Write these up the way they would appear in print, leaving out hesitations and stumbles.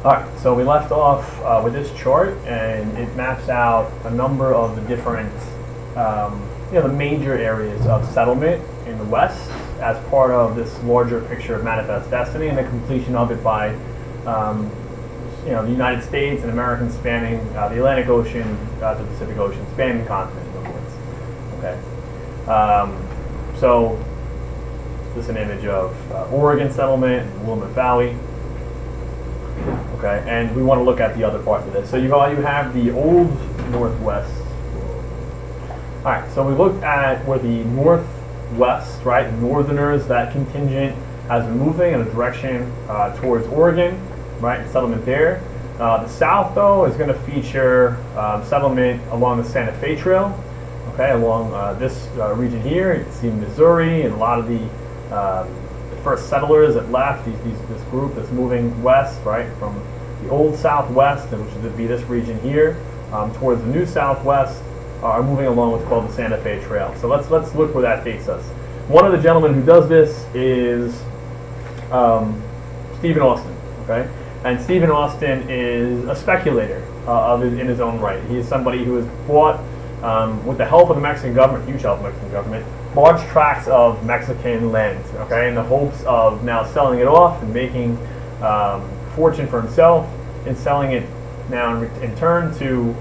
All right, so we left off with this chart, and it maps out a number of the different, the major areas of settlement in the West as part of this larger picture of manifest destiny and the completion of it by, the United States and Americans spanning the Atlantic Ocean to the Pacific Ocean, spanning the continent, in other words. Okay, so this is an image of Oregon settlement, Willamette Valley. Okay, and we want to look at the other parts of this. So you have the old Northwest. All right, so we looked at where the Northwest, right, Northerners, that contingent has been moving in a direction towards Oregon, right, settlement there. The South, though, is going to feature settlement along the Santa Fe Trail, okay, along this region here. You can see Missouri and a lot of the first settlers that left, this group that's moving west, right, from the old Southwest, which would be this region here, towards the new Southwest, are moving along what's called the Santa Fe Trail. So let's look where that takes us. One of the gentlemen who does this is Stephen Austin, okay? And Stephen Austin is a speculator in his own right. He is somebody who has bought, with the help of the Mexican government, huge help of the Mexican government, large tracts of Mexican land, okay, in the hopes of now selling it off and making fortune for himself and selling it now in turn to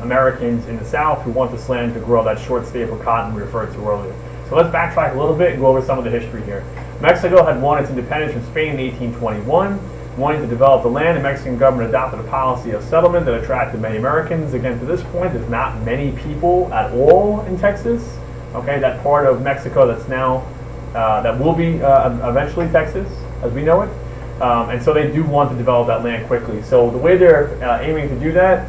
Americans in the South who want this land to grow that short staple cotton we referred to earlier. So let's backtrack a little bit and go over some of the history here. Mexico had won its independence from Spain in 1821. Wanting to develop the land, the Mexican government adopted a policy of settlement that attracted many Americans. Again, to this point, there's not many people at all in Texas. Okay, that part of Mexico that's now, that will be eventually Texas, as we know it. And so they do want to develop that land quickly. So the way they're aiming to do that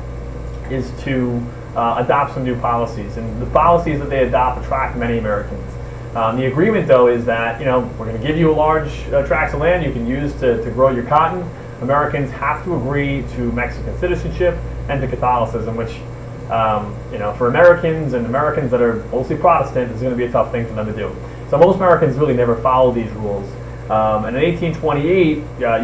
is to adopt some new policies. And the policies that they adopt attract many Americans. The agreement, though, is that, we're going to give you a large tracts of land you can use to grow your cotton. Americans have to agree to Mexican citizenship and to Catholicism, which, for Americans and Americans that are mostly Protestant, is going to be a tough thing for them to do. So most Americans really never follow these rules. And in 1828,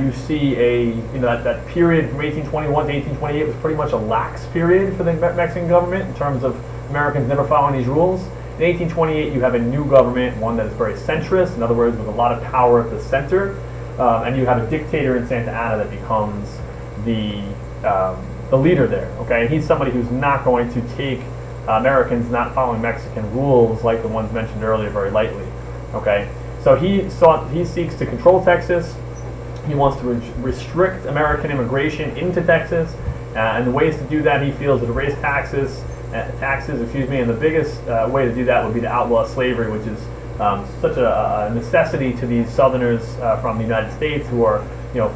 you see that period from 1821 to 1828 was pretty much a lax period for the Mexican government in terms of Americans never following these rules. In 1828, you have a new government, one that is very centrist, in other words, with a lot of power at the center, and you have a dictator in Santa Ana that becomes the leader there. Okay, and he's somebody who's not going to take Americans not following Mexican rules like the ones mentioned earlier very lightly. Okay, so he seeks to control Texas. He wants to restrict American immigration into Texas, and the ways to do that, he feels, are to raise taxes, and the biggest way to do that would be to outlaw slavery, which is such a necessity to these Southerners from the United States who are,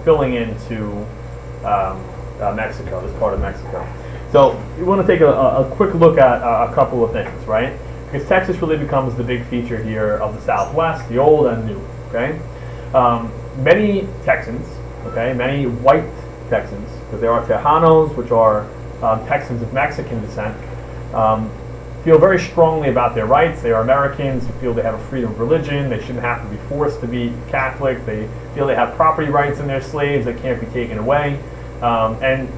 filling into Mexico, this part of Mexico. So we want to take a quick look at a couple of things, right? Because Texas really becomes the big feature here of the Southwest, the old and new. Okay, many Texans, many white Texans, because there are Tejanos, which are Texans of Mexican descent, feel very strongly about their rights. They are Americans who feel they have a freedom of religion. They shouldn't have to be forced to be Catholic. They feel they have property rights in their slaves that can't be taken away. And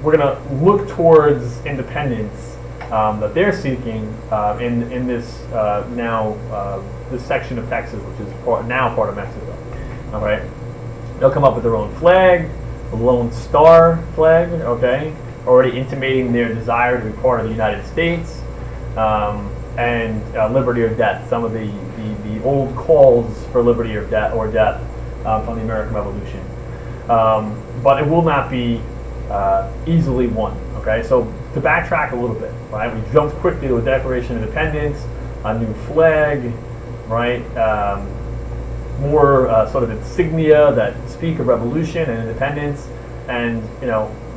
we're going to look towards independence that they're seeking in this this section of Texas, which is now part of Mexico. All right, they'll come up with their own flag, the Lone Star flag. Okay, already intimating their desire to be part of the United States, and liberty or death. Some of the old calls for liberty or death from the American Revolution, but it will not be easily won. Okay, so to backtrack a little bit, right? We jumped quickly to a Declaration of Independence, a new flag, right? More sort of insignia that speak of revolution and independence, and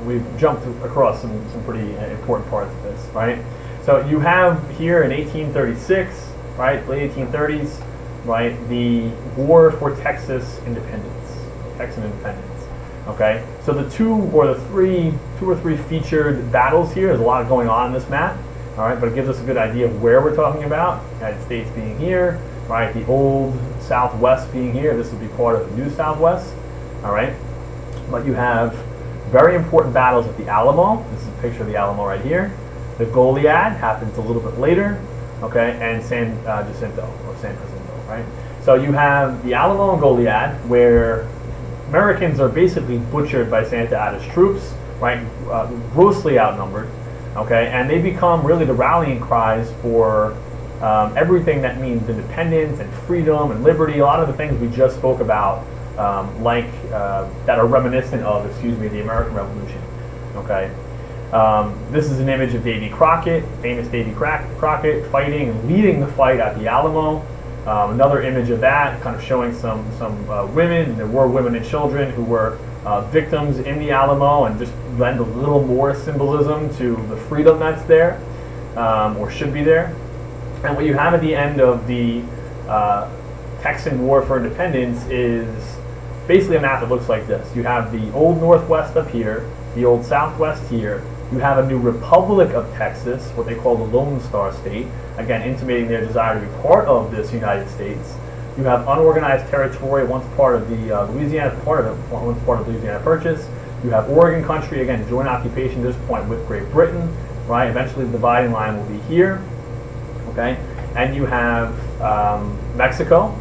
we've jumped across some pretty important parts of this, right? So you have here in 1836, right, late 1830s, right, the War for Texas independence, Texan independence. Okay, so the two or three featured battles here. There's a lot going on in this map. All right, but it gives us a good idea of where we're talking about. United States being here, right? The old Southwest being here. This would be part of the new Southwest. All right. But you have very important battles at the Alamo. This is a picture of the Alamo right here. The Goliad happens a little bit later, okay, and San Jacinto, right? So you have the Alamo and Goliad, where Americans are basically butchered by Santa Anna's troops, right, grossly outnumbered, okay, and they become really the rallying cries for everything that means independence and freedom and liberty, a lot of the things we just spoke about, that are reminiscent of, the American Revolution, okay. This is an image of Davy Crockett, famous Davy Crockett, fighting and leading the fight at the Alamo. Another image of that, kind of showing some women. There were women and children who were victims in the Alamo, and just lend a little more symbolism to the freedom that's there, or should be there. And what you have at the end of the Texan War for Independence is basically a map that looks like this. You have the old Northwest up here, the old Southwest here. You have a new Republic of Texas, what they call the Lone Star State, again intimating their desire to be part of this United States. You have unorganized territory, once part of the Louisiana Purchase. You have Oregon country, again joint occupation at this point with Great Britain, right? Eventually the dividing line will be here, okay? And you have Mexico,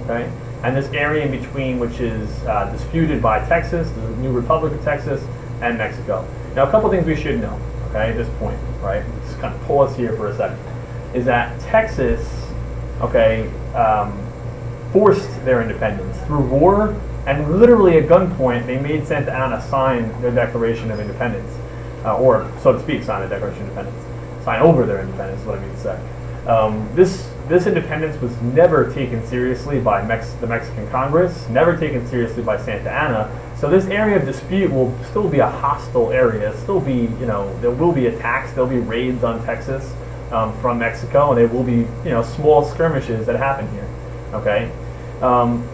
okay? And this area in between, which is disputed by Texas, the new Republic of Texas, and Mexico. Now, a couple things we should know, okay, at this point, right? Just kind of pause here for a second. Is that Texas, okay, forced their independence through war, and literally at gunpoint, they made Santa Anna sign their Declaration of Independence, or so to speak, sign the Declaration of Independence, sign over their independence, is what I mean to say. This independence was never taken seriously by the Mexican Congress, never taken seriously by Santa Anna. So this area of dispute will still be a hostile area. Still be, there will be attacks. There'll be raids on Texas from Mexico, and there will be, small skirmishes that happen here. Okay,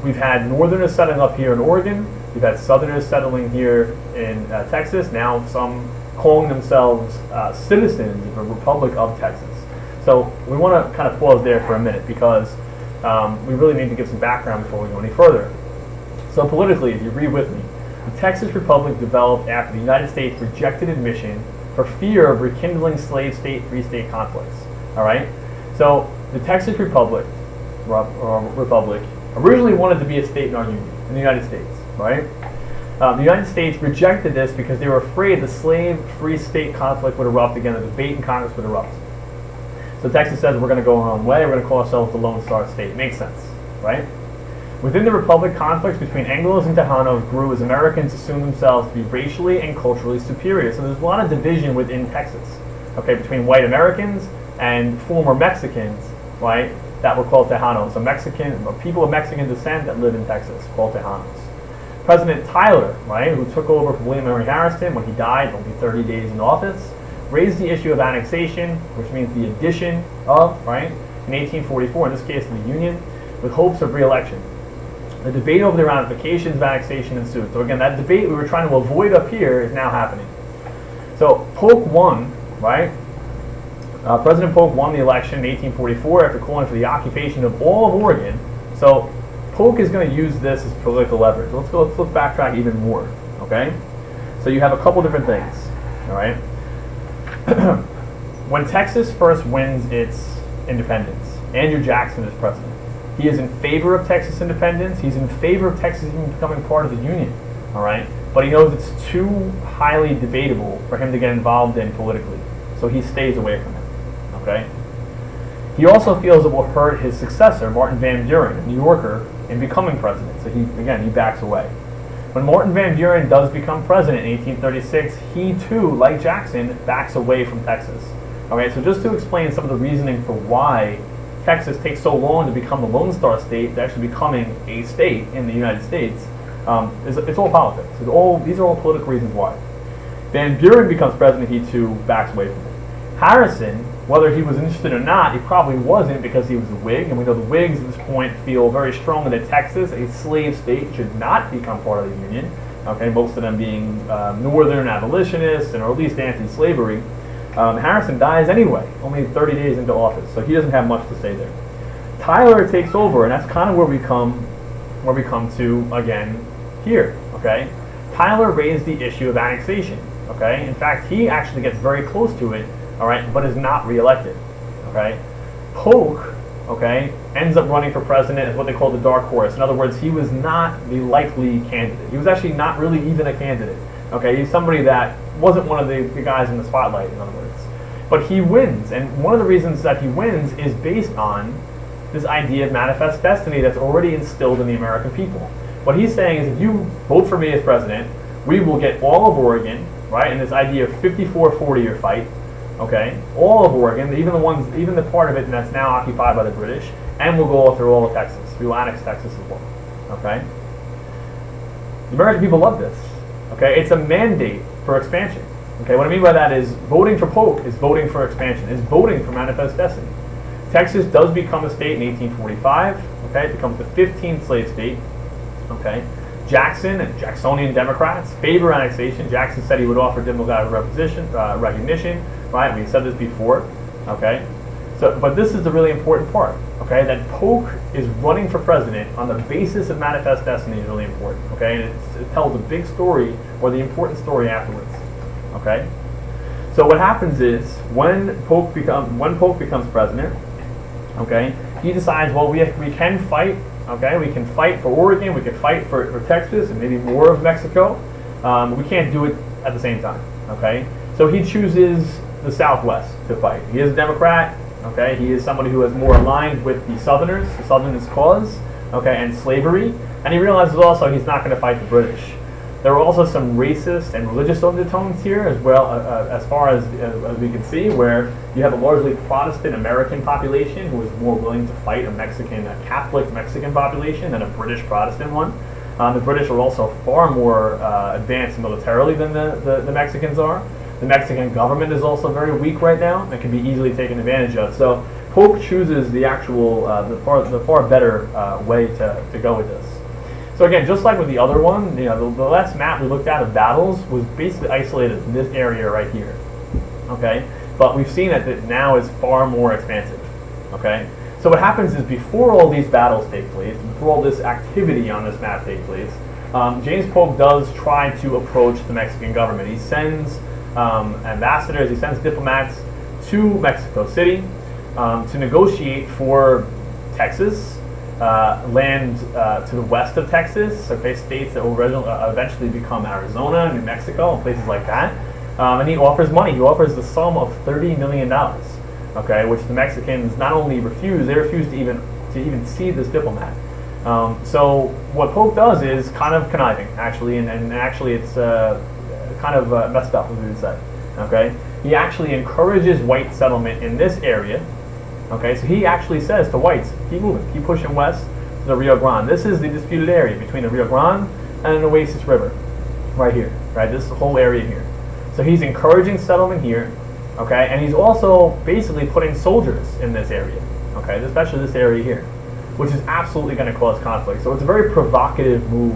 we've had Northerners settling up here in Oregon. We've had Southerners settling here in Texas. Now some calling themselves citizens of the Republic of Texas. So we want to kind of pause there for a minute, because we really need to give some background before we go any further. So politically, if you read with me, the Texas Republic developed after the United States rejected admission for fear of rekindling slave state, free state conflicts. All right. So the Texas Republic originally wanted to be a state in our union, in the United States. Right. The United States rejected this because they were afraid the slave-free state conflict would erupt again. The debate in Congress would erupt. So Texas says we're going to go our own way. We're going to call ourselves the Lone Star State. Makes sense, right? Within the Republic, conflicts between Anglos and Tejanos grew as Americans assumed themselves to be racially and culturally superior. So there's a lot of division within Texas, okay, between white Americans and former Mexicans, right, that were called Tejanos. So people of Mexican descent that live in Texas, called Tejanos. President Tyler, right, who took over from William Henry Harrison when he died, only 30 days in office, raised the issue of annexation, which means the addition of, right, in 1844, in this case the Union, with hopes of re-election. The debate over the ramifications of annexation ensued. So again, that debate we were trying to avoid up here is now happening. So Polk won, right? President Polk won the election in 1844 after calling for the occupation of all of Oregon. So Polk is going to use this as political leverage. Let's backtrack even more, okay? So you have a couple different things, all right? When Texas first wins its independence, Andrew Jackson is president. He is in favor of Texas independence. He's in favor of Texas even becoming part of the Union, all right? But he knows it's too highly debatable for him to get involved in politically, so he stays away from it, okay? He also feels it will hurt his successor, Martin Van Buren, a New Yorker, in becoming president, so he backs away. When Martin Van Buren does become president in 1836, he too, like Jackson, backs away from Texas. Okay, so just to explain some of the reasoning for why Texas takes so long to become the Lone Star State to actually becoming a state in the United States, it's all politics. These are all political reasons why. Van Buren becomes president, he too backs away from it. Harrison, whether he was interested or not, he probably wasn't because he was a Whig, and we know the Whigs at this point feel very strongly that Texas, a slave state, should not become part of the Union. Okay, most of them being northern abolitionists and or at least anti-slavery. Harrison dies anyway, only 30 days into office, so he doesn't have much to say there. Tyler takes over, and that's kind of where we come to again here. Okay, Tyler raised the issue of annexation. Okay, in fact, he actually gets very close to it. All right, but is not reelected. Okay, Polk, okay, ends up running for president as what they call the dark horse. In other words, he was not the likely candidate. He was actually not really even a candidate. Okay, he's somebody that wasn't one of the guys in the spotlight, in other words. But he wins, and one of the reasons that he wins is based on this idea of manifest destiny that's already instilled in the American people. What he's saying is, if you vote for me as president, we will get all of Oregon, right? And this idea of 54-40 fight, okay? All of Oregon, even the part of it that's now occupied by the British, and we'll go through all of Texas. We will annex Texas as well, okay? The American people love this, okay? It's a mandate for expansion. Okay, what I mean by that is voting for Polk is voting for expansion, is voting for manifest destiny. Texas does become a state in 1845. Okay, it becomes the 15th slave state. Okay, Jackson and Jacksonian Democrats favor annexation. Jackson said he would offer democratic recognition. Right, we said this before. Okay, but this is the really important part. Okay, that Polk is running for president on the basis of manifest destiny is really important. Okay, and it tells a big story, or the important story afterwards. Okay, so what happens is when Polk becomes president, okay, he decides, well, we can fight. Okay, we can fight for Oregon, we can fight for Texas, and maybe more of Mexico. We can't do it at the same time. Okay, so he chooses the Southwest to fight. He is a Democrat. Okay, he is somebody who is more aligned with the Southerners' cause. Okay, and slavery, and he realizes also he's not going to fight the British. There are also some racist and religious undertones here as well, as far as we can see, where you have a largely Protestant American population who is more willing to fight a Catholic Mexican population than a British Protestant one. The British are also far more advanced militarily than the Mexicans are. The Mexican government is also very weak right now and can be easily taken advantage of. So Polk chooses the actual, the far better way to go with this. So again, just like with the other one, the last map we looked at of battles was basically isolated in this area right here. Okay, but we've seen that it now is far more expansive. Okay, so what happens is before all these battles take place, before all this activity on this map takes place, James Polk does try to approach the Mexican government. He sends ambassadors, he sends diplomats to Mexico City to negotiate for Texas. Land to the west of Texas, okay, states that will eventually become Arizona, New Mexico, and places like that. And he offers money. He offers the sum of $30 million, okay, which the Mexicans not only refuse, they refuse to even see this diplomat. So what Polk does is kind of conniving, actually, and actually it's kind of messed up, as we would say. Okay, he actually encourages white settlement in this area. Okay, so he actually says to whites, keep moving, keep pushing west to the Rio Grande. This is the disputed area between the Rio Grande and an Oasis River, right here, right? This whole area here. So he's encouraging settlement here, okay, and he's also basically putting soldiers in this area, okay, especially this area here, which is absolutely going to cause conflict. So it's a very provocative move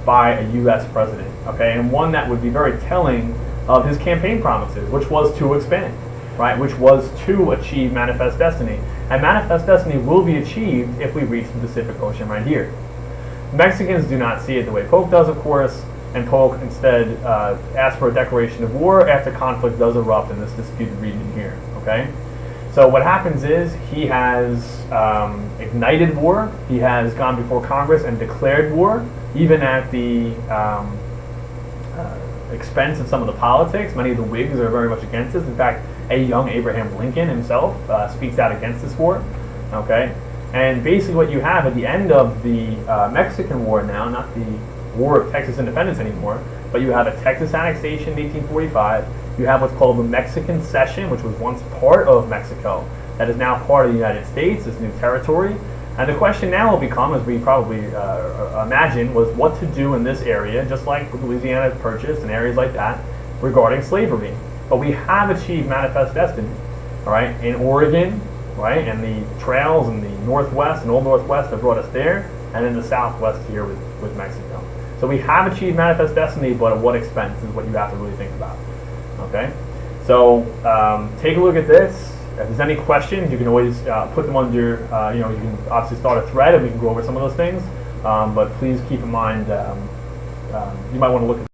by a U.S. president, okay, and one that would be very telling of his campaign promises, which was to expand. Right, which was to achieve manifest destiny. And manifest destiny will be achieved if we reach the Pacific Ocean right here. Mexicans do not see it the way Polk does, of course, and Polk instead asks for a declaration of war after conflict does erupt in this disputed region here. Okay, so what happens is he has ignited war. He has gone before Congress and declared war, even at the expense of some of the politics. Many of the Whigs are very much against this. In fact, a young Abraham Lincoln himself speaks out against this war. Okay, and basically what you have at the end of the Mexican War now, not the War of Texas Independence anymore, but you have a Texas annexation in 1845. You have what's called the Mexican Cession, which was once part of Mexico, that is now part of the United States, this new territory. And the question now will become, as we probably imagine, was what to do in this area, just like Louisiana Purchase and areas like that, regarding slavery. But we have achieved manifest destiny, all right, in Oregon, right, and the trails in the Northwest and Old Northwest have brought us there, and in the Southwest here with Mexico. So we have achieved manifest destiny, but at what expense is what you have to really think about, okay? So take a look at this. If there's any questions, you can always put them under, you can obviously start a thread and we can go over some of those things, but please keep in mind you might want to look at